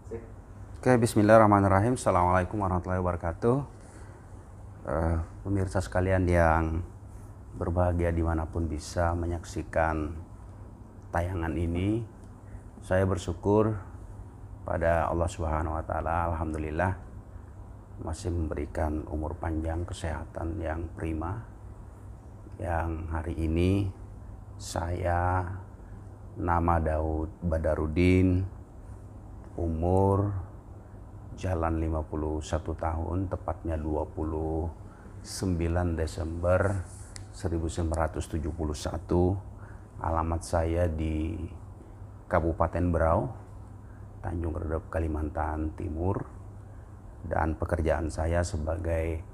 Oke, bismillahirrahmanirrahim. Assalamualaikum warahmatullahi wabarakatuh. Pemirsa sekalian yang berbahagia dimanapun bisa menyaksikan tayangan ini, saya bersyukur pada Allah Subhanahu Wa Taala. Alhamdulillah masih memberikan umur panjang, kesehatan yang prima. Yang hari ini saya nama Daud Badarudin, umur jalan 51 tahun, tepatnya 29 Desember 1971. Alamat saya di Kabupaten Berau, Tanjung Redep, Kalimantan Timur. Dan pekerjaan saya sebagai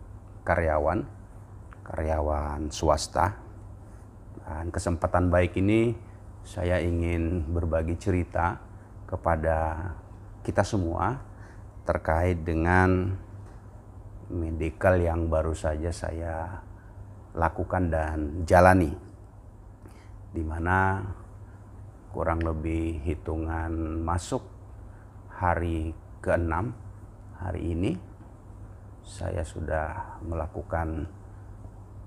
karyawan swasta. Dan kesempatan baik ini saya ingin berbagi cerita kepada kita semua terkait dengan medikal yang baru saja saya lakukan dan jalani, di mana kurang lebih hitungan masuk hari ke-6 hari ini saya sudah melakukan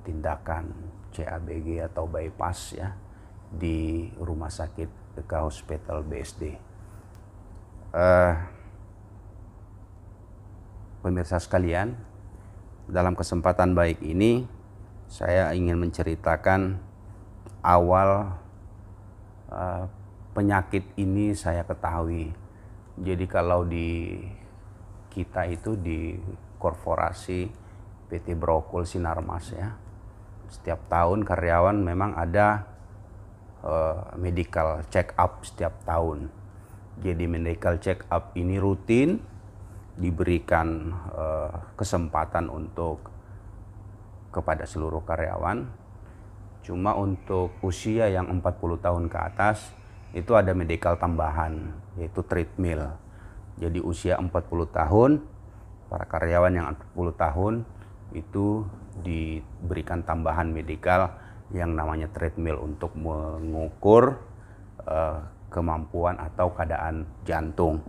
tindakan CABG atau bypass ya di Rumah Sakit Eka Hospital BSD. Pemirsa sekalian, dalam kesempatan baik ini saya ingin menceritakan awal penyakit ini saya ketahui. Jadi kalau di kita itu di korporasi PT Brokul Sinarmas ya, setiap tahun karyawan memang ada medical check up setiap tahun. Jadi medical check up ini rutin, diberikan kesempatan untuk kepada seluruh karyawan. Cuma untuk usia yang 40 tahun ke atas itu ada medical tambahan, yaitu treadmill. Jadi usia 40 tahun, para karyawan yang 40 tahun itu diberikan tambahan medical yang namanya treadmill untuk mengukur kemampuan atau keadaan jantung.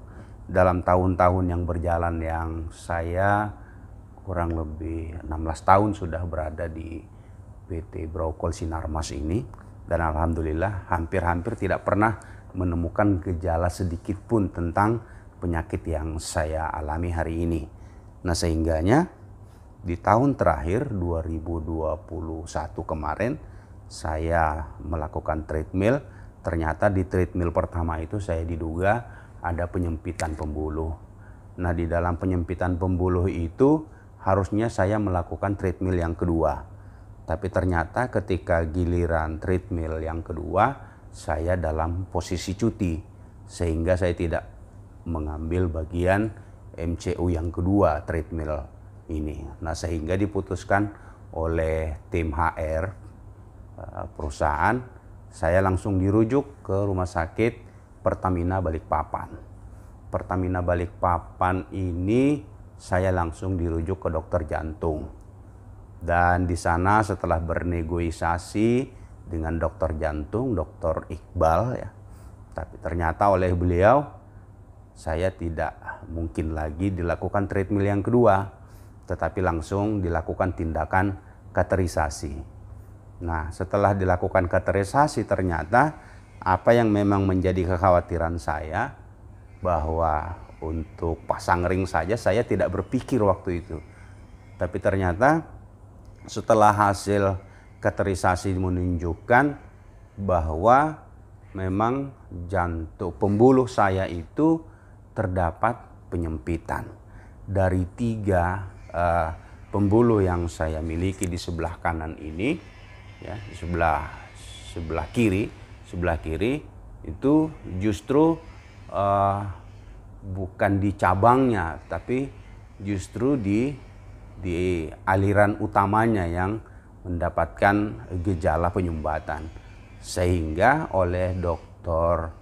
Dalam tahun-tahun yang berjalan yang saya kurang lebih 16 tahun sudah berada di PT Brokul Sinarmas ini, dan alhamdulillah hampir-hampir tidak pernah menemukan gejala sedikit pun tentang penyakit yang saya alami hari ini. Nah, sehingganya di tahun terakhir 2021 kemarin saya melakukan treadmill. Ternyata di treadmill pertama itu saya diduga ada penyempitan pembuluh. Nah, di dalam penyempitan pembuluh itu harusnya saya melakukan treadmill yang kedua. Tapi ternyata ketika giliran treadmill yang kedua, saya dalam posisi cuti. Sehingga saya tidak mengambil bagian MCU yang kedua treadmill ini. Nah, sehingga diputuskan oleh tim HR perusahaan, saya langsung dirujuk ke rumah sakit Pertamina Balikpapan. Pertamina Balikpapan ini saya langsung dirujuk ke dokter jantung. Dan di sana setelah bernegosiasi dengan dokter jantung, Dokter Iqbal ya. Tapi ternyata oleh beliau saya tidak mungkin lagi dilakukan treadmill yang kedua, tetapi langsung dilakukan tindakan katerisasi. Nah, setelah dilakukan katerisasi ternyata apa yang memang menjadi kekhawatiran saya, bahwa untuk pasang ring saja saya tidak berpikir waktu itu. Tapi ternyata setelah hasil katerisasi menunjukkan bahwa memang jantung pembuluh saya itu terdapat penyempitan. Dari 3 pembuluh yang saya miliki di sebelah kanan ini, ya, di sebelah kiri itu justru bukan di cabangnya, tapi justru di aliran utamanya yang mendapatkan gejala penyumbatan. Sehingga oleh Dr.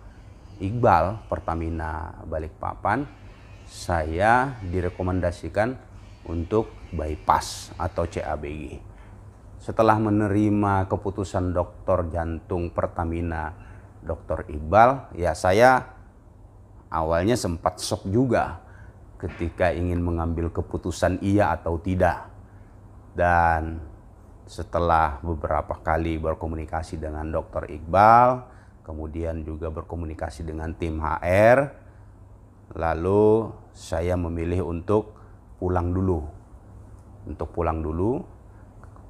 Iqbal Pertamina Balikpapan, saya direkomendasikan untuk bypass atau CABG. Setelah menerima keputusan dokter jantung Pertamina, Dr. Iqbal, ya saya awalnya sempat shock juga ketika ingin mengambil keputusan iya atau tidak. Dan setelah beberapa kali berkomunikasi dengan Dr. Iqbal, kemudian juga berkomunikasi dengan tim HR, lalu saya memilih untuk pulang dulu.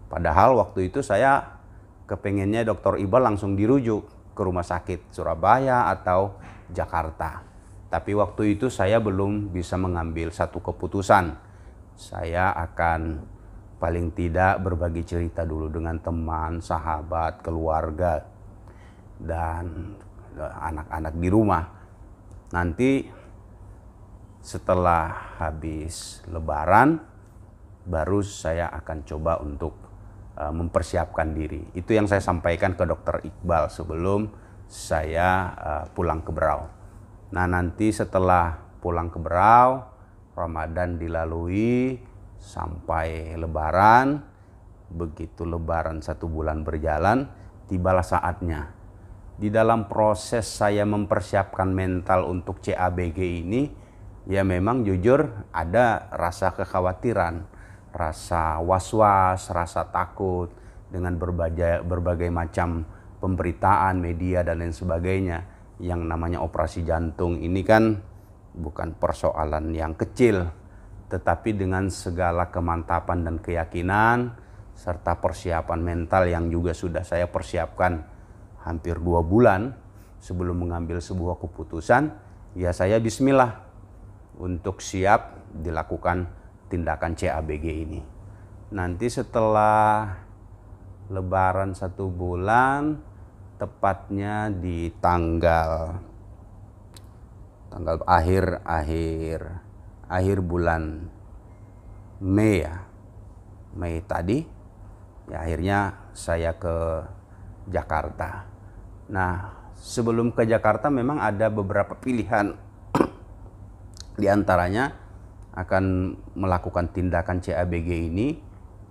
Padahal waktu itu saya kepengennya Dr. Iqbal langsung dirujuk ke rumah sakit Surabaya atau Jakarta. Tapi waktu itu saya belum bisa mengambil satu keputusan. Saya akan paling tidak berbagi cerita dulu dengan teman, sahabat, keluarga, dan anak-anak di rumah. Nanti setelah habis Lebaran, baru saya akan coba untuk mempersiapkan diri. Itu yang saya sampaikan ke Dr. Iqbal sebelum saya pulang ke Berau. Nah, nanti setelah pulang ke Berau, Ramadan dilalui sampai Lebaran. Begitu Lebaran 1 bulan berjalan, tibalah saatnya. Di dalam proses saya mempersiapkan mental untuk CABG ini, ya memang jujur ada rasa kekhawatiran, rasa was-was, rasa takut dengan berbagai macam pemberitaan, media, dan lain sebagainya. Yang namanya operasi jantung ini kan bukan persoalan yang kecil, tetapi dengan segala kemantapan dan keyakinan, serta persiapan mental yang juga sudah saya persiapkan hampir 2 bulan sebelum mengambil sebuah keputusan, ya saya bismillah untuk siap dilakukan tindakan CABG ini. Nanti setelah Lebaran 1 bulan, tepatnya di tanggal akhir bulan Mei ya, Mei tadi, ya akhirnya saya ke Jakarta. Nah, sebelum ke Jakarta memang ada beberapa pilihan. Di antaranya akan melakukan tindakan CABG ini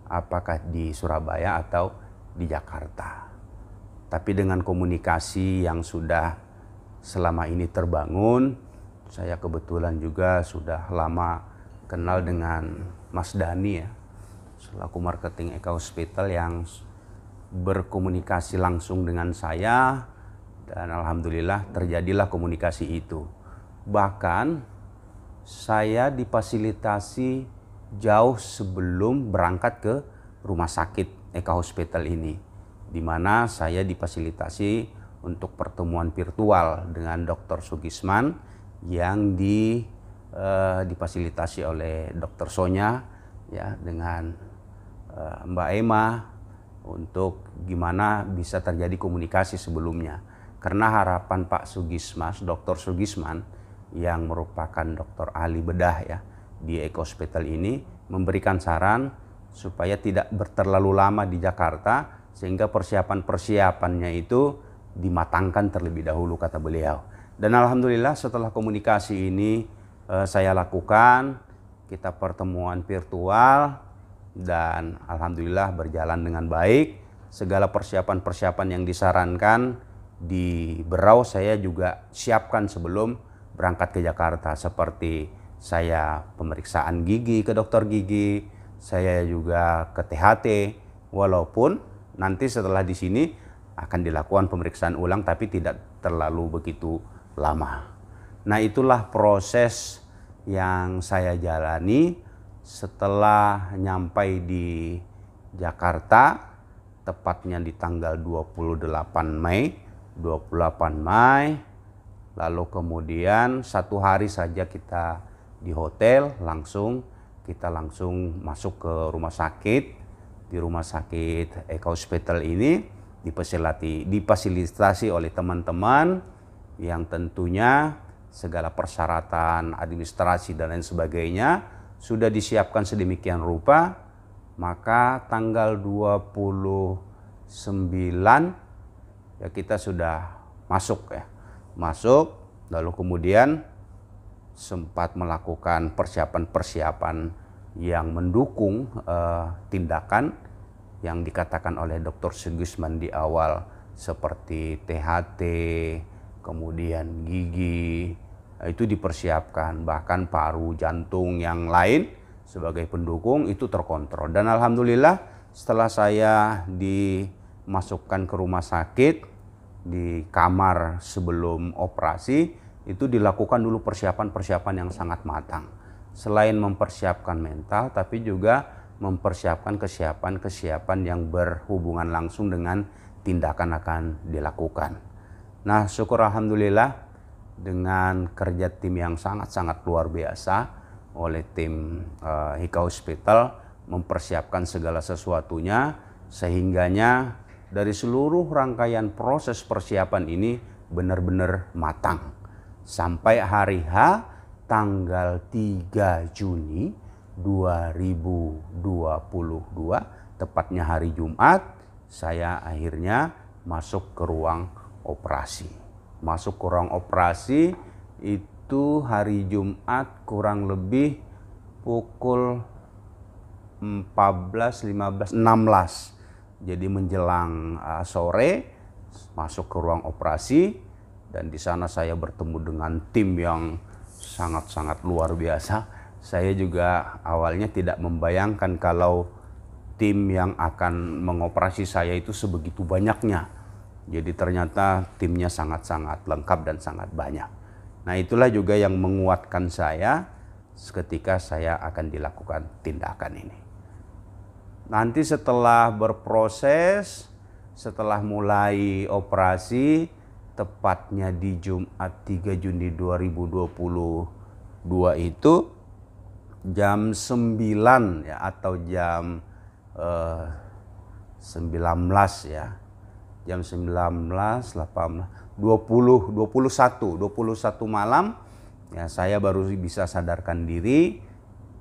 apakah di Surabaya atau di Jakarta. Tapi dengan komunikasi yang sudah selama ini terbangun, saya kebetulan juga sudah lama kenal dengan Mas Dani ya, selaku marketing Eka Hospital yang berkomunikasi langsung dengan saya, dan alhamdulillah terjadilah komunikasi itu. Bahkan saya difasilitasi jauh sebelum berangkat ke rumah sakit Eka Hospital ini, di mana saya difasilitasi untuk pertemuan virtual dengan Dr. Sugisman yang difasilitasi oleh Dr. Sonya ya, dengan Mbak Emma, untuk gimana bisa terjadi komunikasi sebelumnya. Karena harapan Pak Sugisman, Dr. Sugisman, yang merupakan dokter ahli bedah ya di Eka Hospital ini, memberikan saran supaya tidak terlalu lama di Jakarta, sehingga persiapannya itu dimatangkan terlebih dahulu, kata beliau. Dan alhamdulillah setelah komunikasi ini saya lakukan, kita pertemuan virtual, dan alhamdulillah berjalan dengan baik. Segala persiapan yang disarankan di Berau saya juga siapkan sebelum berangkat ke Jakarta, seperti saya pemeriksaan gigi ke dokter gigi, saya juga ke THT, walaupun nanti setelah di sini akan dilakukan pemeriksaan ulang tapi tidak terlalu begitu lama. Nah, itulah proses yang saya jalani setelah nyampai di Jakarta, tepatnya di tanggal 28 Mei. Lalu kemudian 1 hari saja kita di hotel, kita langsung masuk ke rumah sakit. Di rumah sakit Eka Hospital ini difasilitasi oleh teman-teman yang tentunya segala persyaratan administrasi dan lain sebagainya sudah disiapkan sedemikian rupa. Maka tanggal 29 ya kita sudah masuk, lalu kemudian sempat melakukan persiapan yang mendukung tindakan yang dikatakan oleh Dr. Sugisman di awal, seperti THT, kemudian gigi, itu dipersiapkan, bahkan paru, jantung yang lain sebagai pendukung itu terkontrol. Dan alhamdulillah setelah saya dimasukkan ke rumah sakit di kamar sebelum operasi, itu dilakukan dulu persiapan-persiapan yang sangat matang. Selain mempersiapkan mental, tapi juga mempersiapkan kesiapan-kesiapan yang berhubungan langsung dengan tindakan akan dilakukan. Nah, syukur alhamdulillah dengan kerja tim yang sangat-sangat luar biasa oleh tim Hika Hospital mempersiapkan segala sesuatunya, sehingganya dari seluruh rangkaian proses persiapan ini benar-benar matang. Sampai hari H tanggal 3 Juni 2022, tepatnya hari Jumat, saya akhirnya masuk ke ruang operasi. Masuk ke ruang operasi itu hari Jumat kurang lebih pukul 14, 15, 16. Jadi menjelang sore masuk ke ruang operasi, dan di sana saya bertemu dengan tim yang sangat-sangat luar biasa. Saya juga awalnya tidak membayangkan kalau tim yang akan mengoperasi saya itu sebegitu banyaknya. Jadi ternyata timnya sangat-sangat lengkap dan sangat banyak. Nah, itulah juga yang menguatkan saya ketika saya akan dilakukan tindakan ini. Nanti setelah berproses, setelah mulai operasi, tepatnya di Jumat 3 Juni 2022 itu jam 9 ya, atau jam 19 ya. Jam 19, 18, 20, 21 malam ya, saya baru bisa sadarkan diri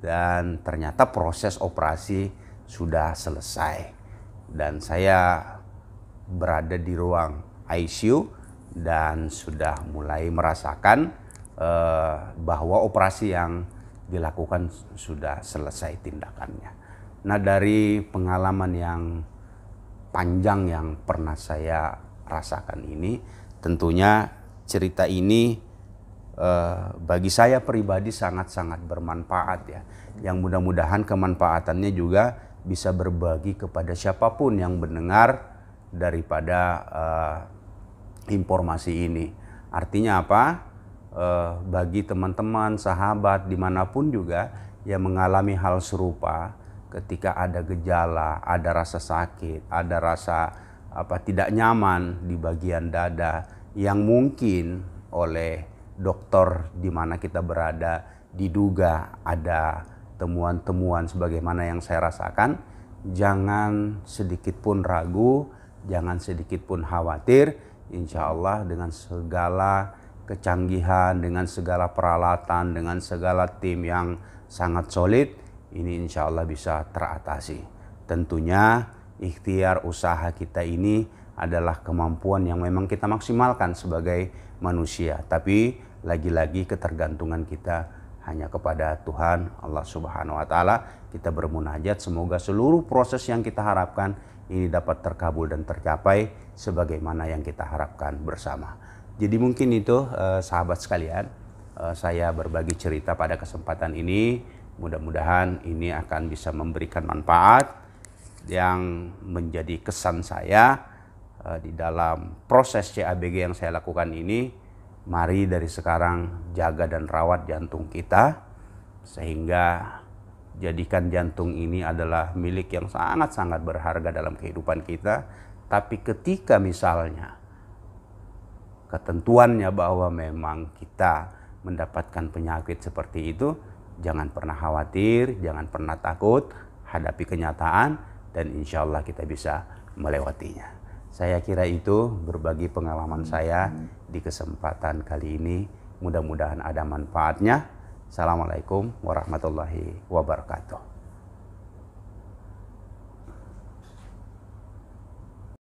dan ternyata proses operasi sudah selesai. Dan saya berada di ruang ICU dan sudah mulai merasakan bahwa operasi yang dilakukan sudah selesai tindakannya. Nah, dari pengalaman yang panjang yang pernah saya rasakan ini, tentunya cerita ini bagi saya pribadi sangat-sangat bermanfaat ya. Yang mudah-mudahan kemanfaatannya juga bisa berbagi kepada siapapun yang mendengar daripada informasi ini. Artinya apa? Bagi teman-teman, sahabat dimanapun juga yang mengalami hal serupa, ketika ada gejala, ada rasa sakit, ada rasa tidak nyaman di bagian dada yang mungkin oleh dokter di mana kita berada diduga ada temuan-temuan sebagaimana yang saya rasakan, jangan sedikit pun ragu, jangan sedikit pun khawatir. Insya Allah dengan segala kecanggihan, dengan segala peralatan, dengan segala tim yang sangat solid, ini insya Allah bisa teratasi. Tentunya ikhtiar usaha kita ini adalah kemampuan yang memang kita maksimalkan sebagai manusia. Tapi lagi-lagi ketergantungan kita hanya kepada Tuhan Allah Subhanahu wa Ta'ala. Kita bermunajat semoga seluruh proses yang kita harapkan ini dapat terkabul dan tercapai sebagaimana yang kita harapkan bersama. Jadi mungkin itu sahabat sekalian, saya berbagi cerita pada kesempatan ini. Mudah-mudahan ini akan bisa memberikan manfaat yang menjadi kesan saya di dalam proses CABG yang saya lakukan ini. Mari dari sekarang jaga dan rawat jantung kita, sehingga jadikan jantung ini adalah milik yang sangat-sangat berharga dalam kehidupan kita. Tapi ketika misalnya ketentuannya bahwa memang kita mendapatkan penyakit seperti itu, jangan pernah khawatir, jangan pernah takut, hadapi kenyataan dan insya Allah kita bisa melewatinya. Saya kira itu berbagi pengalaman saya di kesempatan kali ini. Mudah-mudahan ada manfaatnya. Assalamualaikum warahmatullahi wabarakatuh.